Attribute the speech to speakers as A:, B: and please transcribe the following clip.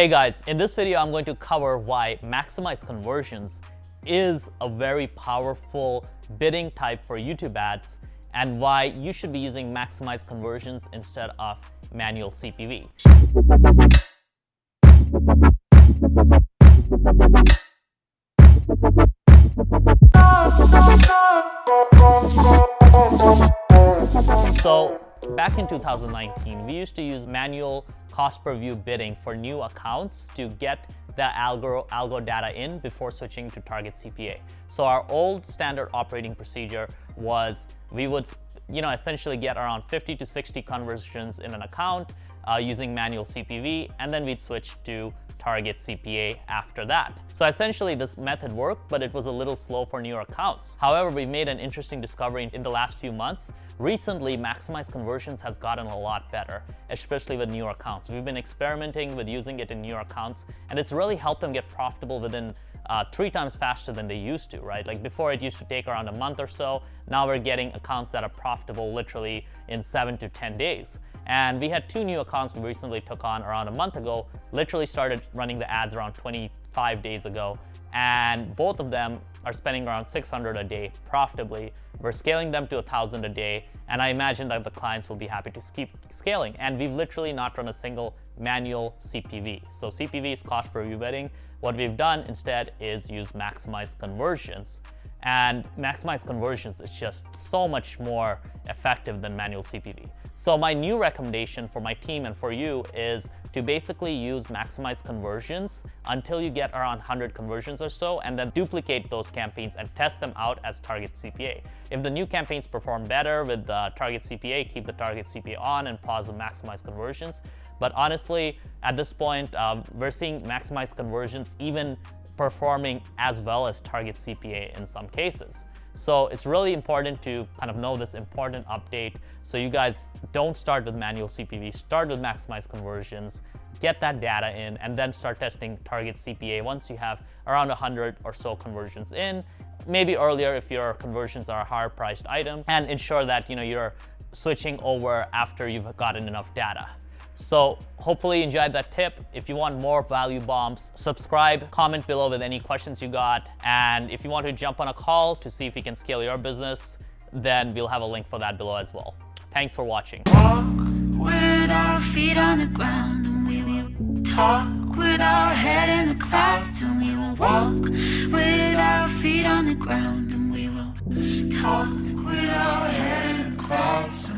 A: Hey guys, in this video I'm going to cover why maximize conversions is a very powerful bidding type for YouTube ads and why you should be using maximize conversions instead of manual CPV. So back in 2019, we used to use manual cost per view bidding for new accounts to get the algo data in before switching to target CPA. So our old standard operating procedure was we would essentially get around 50 to 60 conversions in an account using manual CPV, and then we'd switch to target CPA after that. So essentially this method worked, but it was a little slow for newer accounts. However, we made an interesting discovery in the last few months. Recently, maximize conversions has gotten a lot better, especially with newer accounts. We've been experimenting with using it in newer accounts, and it's really helped them get profitable within 3 times faster than they used to, right? Like before it used to take around a month or so. Now we're getting accounts that are profitable literally in 7 to 10 days. And we had 2 new accounts we recently took on around a month ago, literally started running the ads around 25 days ago. And both of them are spending around $600 a day profitably. We're scaling them to $1,000 a day. And I imagine that the clients will be happy to keep scaling. And we've literally not run a single manual CPV. So CPV is cost per view bidding. What we've done instead is use maximize conversions. And maximize conversions is just so much more effective than manual CPV. So my new recommendation for my team and for you is to basically use maximize conversions until you get around 100 conversions or so, and then duplicate those campaigns and test them out as target CPA. If the new campaigns perform better with the target CPA, keep the target CPA on and pause the maximize conversions. But honestly, at this point, we're seeing maximize conversions even performing as well as target CPA in some cases. So it's really important to kind of know this important update. So you guys don't start with manual CPV, start with maximize conversions, get that data in, and then start testing target CPA once you have around 100 or so conversions in, maybe earlier if your conversions are a higher priced item, and ensure that you're switching over after you've gotten enough data. So hopefully you enjoyed that tip. If you want more value bombs, subscribe, comment below with any questions you got. And if you want to jump on a call to see if we can scale your business, then we'll have a link for that below as well. Thanks for watching.
B: Walk with our feet on the ground, and we will talk with our head in the clouds, and we will walk with our feet on the ground, and we will talk with our head in the clouds.